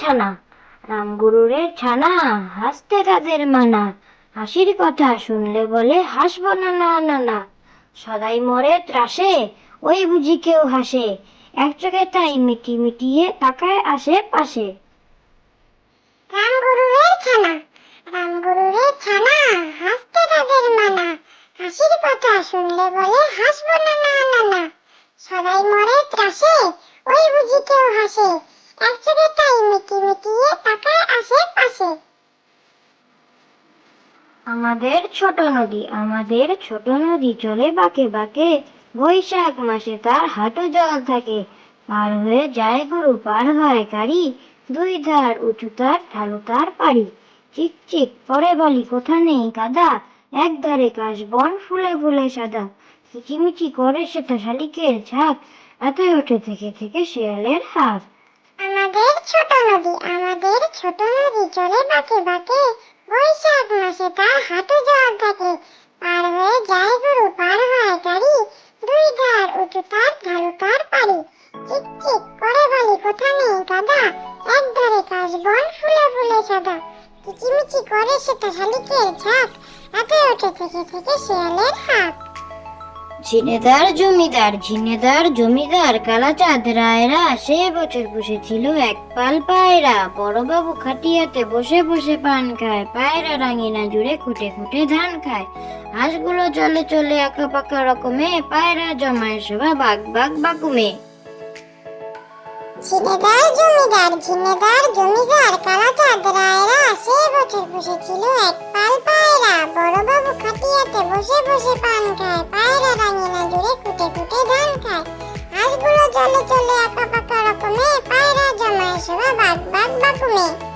ছানা, রামগুরুরের ছানা, হাসতে তাদের মানা। হাসির কথা শুনলে বলে হাসবো না না না না। সদাই মরে ত্রাসে, ওই বুঝি কেউ হাসে। এক চোখে তাই মিটিয়ে তাকায় আশেপাশে। রামগুরুরের ছানা, রামগুরুরের ছানা, হাসতে তাদের মানা। হাসির কথা শুনলে বলে হাসবো না না না না। সবাই মরে ত্রাসে, ওই বুঝি কেউ হাসে। এক চোখে তাই মিটিয়ে তাকায় আশেপাশে। আমাদের ছোট নদী, আমাদের ছোট নদী চলে বাঁকে বাঁকে। বৈশাখ মাসে তার হাঁটু জল থাকে। পার হয়ে যায় গরু, পার হয় গাড়ি। দুই ধার উঁচু তার, ঢালু তার পাড়ি। চিক চিক পরে বালি, কোথা নেই কাদা। এক ধারে কাশবন, ফুলে ফুলে সাদা। কিচিমিচি করে সেটা শালিকের ঝাঁক। রাতে ওঠে থেকে থেকে শেয়ালের হাঁক। আমাদের ছোট নদী, আমাদের ছোট নদী চলে বাঁকে বাঁকে। বৈশাখ মাসে তার হাঁটু জল থাকে। পার হয়ে যায় গরু, পার হয় গাড়ি। দুই ধার উঁচু তার, ঢালু তার পাড়ি। চিক চিক করে বালি, কোথা নেই কাদা। এক ধারে কাশবন, ফুলে ফুলে সাদা। কিচিমিচি করে সেটা শালিকের ঝাঁক। রাতে ওঠে থেকে থেকে শেয়ালের হাঁক। ঝিনেদার জমিদার কালাচাঁদ রায়রা সে বছর পুষেছিল এক পাল পায়রা। বড়বাবু খাটিয়াতে বসে বসে পান খায়। পায়রা রাঙিনা জুড়ে খুঁটে খুঁটে ধান খায়। হাঁসগুলো চলে চলে আঁকা পাকা রকমে। পায়রা জমায় সভা বাগ বাগ বাকুমে। ঝিনেদার জমিদার কালাচাঁদ রায়রা সে বছর পুষেছিল এক পাল পায়রা। বড়বাবু খাটিয়াতে বসে বসে পান খায়। পায়রা রাঙিনা জুড়ে খুঁটে খুঁটে ধান খায়। হাঁসগুলো চলে চলে আঁকা পাকা রকমে। পায়রা জমায় সভা বাগ বাগ বাকুমে।